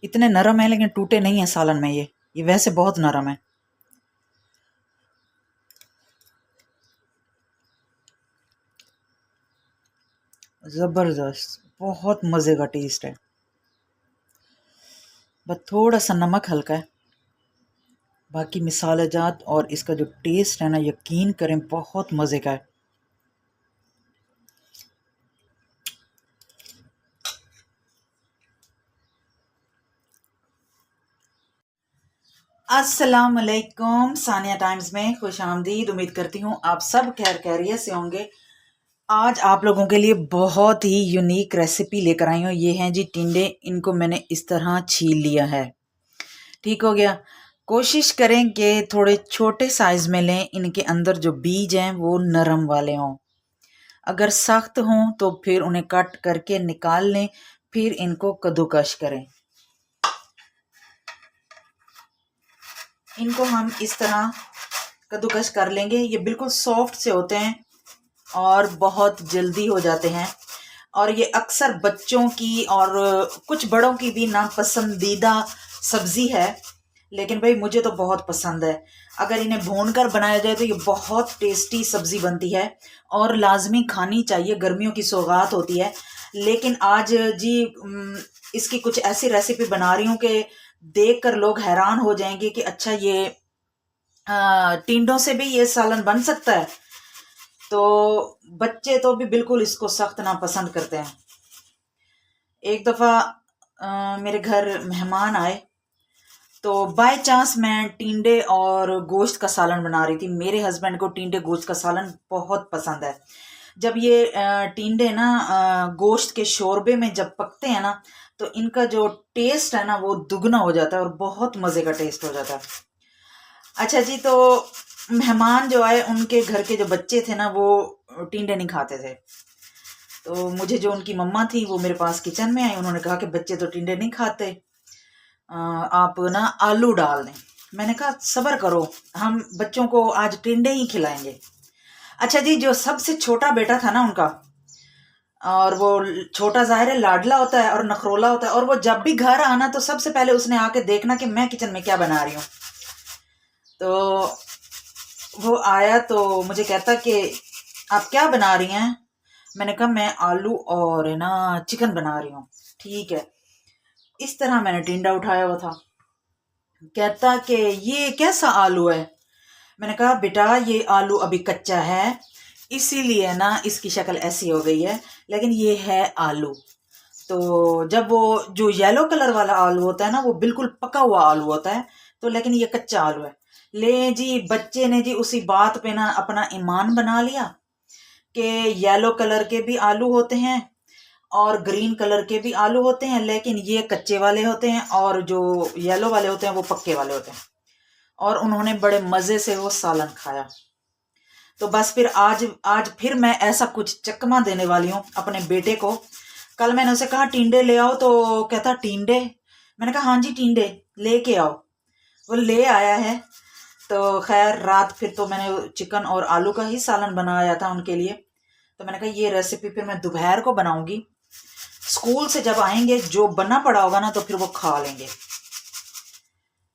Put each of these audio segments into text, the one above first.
इतने नरम है लेकिन टूटे नहीं है सालन में। ये वैसे बहुत नरम है। ज़बरदस्त, बहुत मज़े का टेस्ट है। बस थोड़ा सा नमक हल्का है, बाकी मिसाले जात और इसका जो टेस्ट है ना, यकीन करें बहुत मज़े का है। अस्सलाम वालेकुम, सानिया टाइम्स में खुश आमदीद। उम्मीद करती हूँ आप सब खैर खैरियत से होंगे। आज आप लोगों के लिए बहुत ही यूनिक रेसिपी लेकर आई हूँ। ये हैं जी टिंडे। इनको मैंने इस तरह छील लिया है। ठीक हो गया। कोशिश करें कि थोड़े छोटे साइज में लें। इनके अंदर जो बीज हैं वो नरम वाले हों। अगर सख्त हों तो फिर उन्हें कट करके निकाल लें, फिर इनको कद्दूकश करें। इनको हम इस तरह कद्दूकश कर लेंगे। ये बिल्कुल सॉफ्ट से होते हैं और बहुत जल्दी हो जाते हैं। और ये अक्सर बच्चों की और कुछ बड़ों की भी नापसंदीदा सब्जी है, लेकिन भाई मुझे तो बहुत पसंद है। अगर इन्हें भूनकर बनाया जाए तो ये बहुत टेस्टी सब्जी बनती है और लाजमी खानी चाहिए। गर्मियों की सौगात होती है। लेकिन आज जी इसकी कुछ ऐसी रेसिपी बना रही हूँ कि देखकर लोग हैरान हो जाएंगे कि अच्छा ये टिंडों से भी ये सालन बन सकता है। तो बच्चे तो भी बिल्कुल इसको सख्त नापसंद करते हैं। एक दफ़ा मेरे घर मेहमान आए तो बाय चांस मैं टिंडे और गोश्त का सालन बना रही थी। मेरे हस्बैंड को टिंडे गोश्त का सालन बहुत पसंद है। जब ये टिंडे ना गोश्त के शोरबे में जब पकते हैं ना, तो इनका जो टेस्ट है ना वो दुगना हो जाता है और बहुत मज़े का टेस्ट हो जाता है। अच्छा जी, तो मेहमान जो आए उनके घर के जो बच्चे थे ना वो टिंडे नहीं खाते थे। तो मुझे जो उनकी मम्मा थी वो मेरे पास किचन में आई। उन्होंने कहा कि बच्चे तो टिंडे नहीं खाते, आप ना आलू डाल दें। मैंने कहा सब्र करो, हम बच्चों को आज टिंडे ही खिलाएंगे। अच्छा जी, जो सबसे छोटा बेटा था ना उनका, और वो छोटा ज़ाहिर है लाडला होता है और नखरोला होता है, और वो जब भी घर आना तो सबसे पहले उसने आके देखना कि मैं किचन में क्या बना रही हूँ। तो वो आया तो मुझे कहता कि आप क्या बना रही हैं। मैंने कहा मैं आलू और है ना चिकन बना रही हूँ। ठीक है। इस तरह मैंने टिंडा उठाया हुआ था। कहता कि ये कैसा आलू है। मैंने कहा बेटा ये आलू अभी कच्चा है, इसीलिए ना इसकी शक्ल ऐसी हो गई है, लेकिन ये है आलू। तो जब वो जो येलो कलर वाला आलू होता है ना वो बिल्कुल पका हुआ आलू होता है, तो लेकिन ये कच्चा आलू है। ले जी, बच्चे ने जी उसी बात पे ना अपना ईमान बना लिया कि येलो कलर के भी आलू होते हैं और ग्रीन कलर के भी आलू होते हैं, लेकिन ये कच्चे वाले होते हैं और जो येलो वाले होते हैं वो पक्के वाले होते हैं। और उन्होंने बड़े मजे से वो सालन खाया। तो बस फिर आज आज फिर मैं ऐसा कुछ चकमा देने वाली हूँ अपने बेटे को। कल मैंने उसे कहा टिंडे ले आओ, तो कहता टिंडे। मैंने कहा हाँ जी टिंडे लेके आओ। वो ले आया है। तो खैर रात फिर तो मैंने चिकन और आलू का ही सालन बनाया था उनके लिए। तो मैंने कहा ये रेसिपी फिर मैं दोपहर को बनाऊंगी। स्कूल से जब आएंगे जो बना पड़ा होगा ना तो फिर वो खा लेंगे।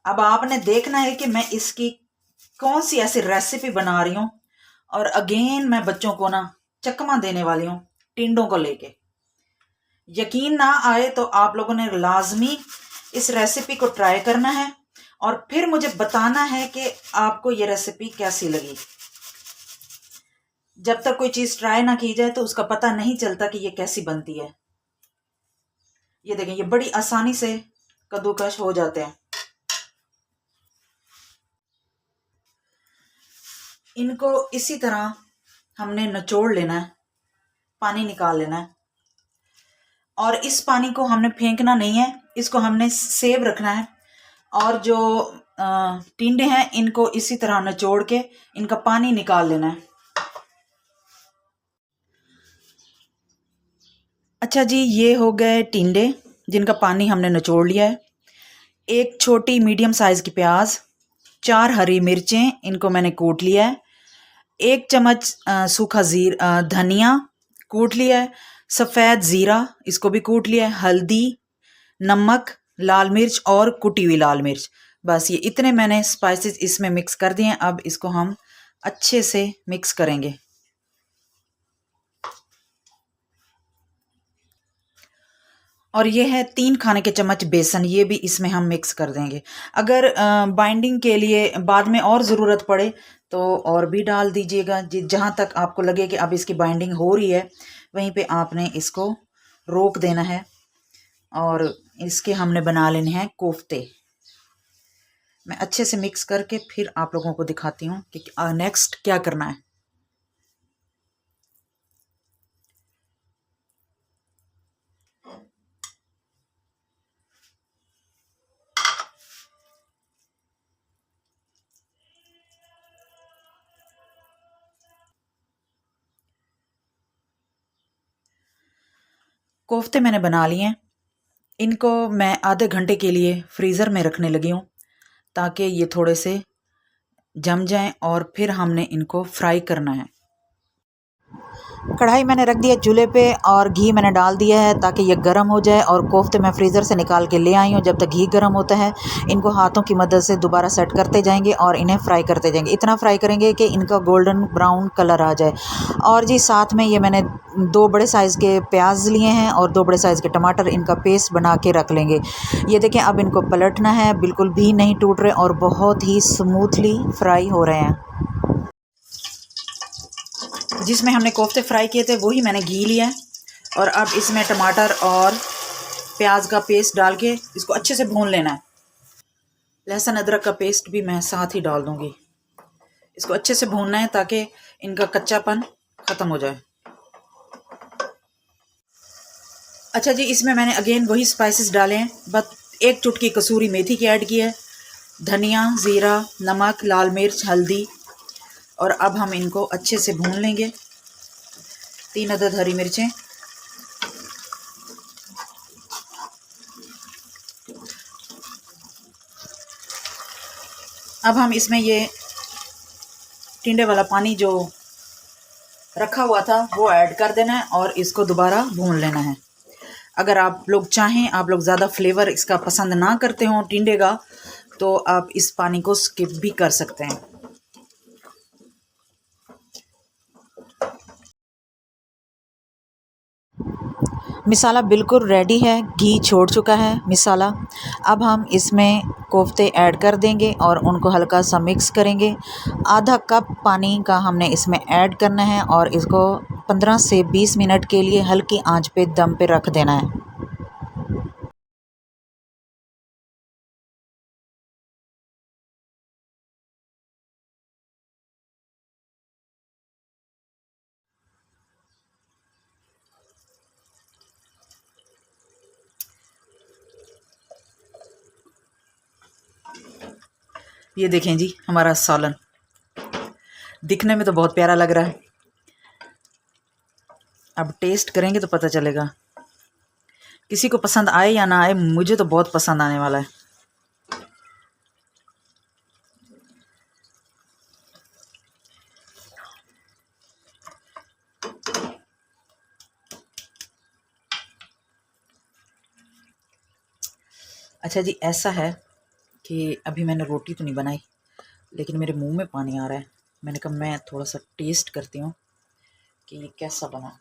अब आपने देखना है कि मैं इसकी कौन सी ऐसी रेसिपी बना रही हूँ। और अगेन मैं बच्चों को ना चकमा देने वाली हूँ टिंडों को लेके। यकीन ना आए तो आप लोगों ने लाजमी इस रेसिपी को ट्राई करना है और फिर मुझे बताना है कि आपको ये रेसिपी कैसी लगी। जब तक कोई चीज ट्राई ना की जाए तो उसका पता नहीं चलता कि ये कैसी बनती है। ये देखें, ये बड़ी आसानी से कद्दूकश हो जाते हैं। इनको इसी तरह हमने निचोड़ लेना है, पानी निकाल लेना है। और इस पानी को हमने फेंकना नहीं है, इसको हमने सेव रखना है। और जो टिंडे हैं इनको इसी तरह निचोड़ के इनका पानी निकाल लेना है। अच्छा जी, ये हो गए टिंडे जिनका पानी हमने निचोड़ लिया है। एक छोटी मीडियम साइज की प्याज, 4 हरी मिर्चें, इनको मैंने कूट लिया है। 1 चम्मच सूखा धनिया कूट लिया है। सफ़ेद ज़ीरा, इसको भी कूट लिया है। हल्दी, नमक, लाल मिर्च और कुटी हुई लाल मिर्च। बस ये इतने मैंने स्पाइसेस इसमें मिक्स कर दिए हैं। अब इसको हम अच्छे से मिक्स करेंगे। और ये है 3 खाने के चम्मच बेसन, ये भी इसमें हम मिक्स कर देंगे। अगर बाइंडिंग के लिए बाद में और ज़रूरत पड़े तो और भी डाल दीजिएगा। जहाँ तक आपको लगे कि अब इसकी बाइंडिंग हो रही है वहीं पे आपने इसको रोक देना है। और इसके हमने बना लेने हैं कोफ्ते। मैं अच्छे से मिक्स करके फिर आप लोगों को दिखाती हूँ कि नेक्स्ट क्या करना है। कोफ्ते मैंने बना लिए हैं। इनको मैं आधे घंटे के लिए फ्रीज़र में रखने लगी हूँ ताकि ये थोड़े से जम जाएं और फिर हमने इनको फ्राई करना है। कढ़ाई मैंने रख दिया चूल्हे पे और घी मैंने डाल दिया है ताकि ये गर्म हो जाए। और कोफ्ते मैं फ्रीज़र से निकाल के ले आई हूँ। जब तक घी गर्म होता है इनको हाथों की मदद से दोबारा सेट करते जाएंगे और इन्हें फ्राई करते जाएंगे। इतना फ्राई करेंगे कि इनका गोल्डन ब्राउन कलर आ जाए। और जी साथ में ये मैंने 2 बड़े साइज़ के प्याज लिए हैं और 2 बड़े साइज़ के टमाटर, इनका पेस्ट बना के रख लेंगे। ये देखें अब इनको पलटना है, बिल्कुल भी नहीं टूट रहे और बहुत ही स्मूथली फ्राई हो रहे हैं। जिसमें हमने कोफ्ते फ्राई किए थे वही मैंने घी लिया है। और अब इसमें टमाटर और प्याज का पेस्ट डाल के इसको अच्छे से भून लेना है। लहसुन अदरक का पेस्ट भी मैं साथ ही डाल दूंगी। इसको अच्छे से भूनना है ताकि इनका कच्चापन ख़त्म हो जाए। अच्छा जी, इसमें मैंने अगेन वही स्पाइसेस डाले हैं। बस 1 चुटकी कसूरी मेथी की ऐड की है, धनिया, ज़ीरा, नमक, लाल मिर्च, हल्दी। और अब हम इनको अच्छे से भून लेंगे। 3 अदद हरी मिर्चें, अब हम इसमें ये टिंडे वाला पानी जो रखा हुआ था वो ऐड कर देना है और इसको दोबारा भून लेना है। अगर आप लोग चाहें, आप लोग ज़्यादा फ्लेवर इसका पसंद ना करते हो टिंडे का, तो आप इस पानी को स्किप भी कर सकते हैं। मिसाला बिल्कुल रेडी है, घी छोड़ चुका है मिसाला। अब हम इसमें कोफ्ते ऐड कर देंगे और उनको हल्का सा मिक्स करेंगे। आधा कप पानी का हमने इसमें ऐड करना है और इसको 15 से 20 मिनट के लिए हल्की आंच पे दम पे रख देना है। ये देखें जी हमारा सालन, दिखने में तो बहुत प्यारा लग रहा है। अब टेस्ट करेंगे तो पता चलेगा। किसी को पसंद आए या ना आए, मुझे तो बहुत पसंद आने वाला है। अच्छा जी, ऐसा है कि अभी मैंने रोटी तो नहीं बनाई लेकिन मेरे मुंह में पानी आ रहा है। मैंने कहा मैं थोड़ा सा टेस्ट करती हूँ कि ये कैसा बना।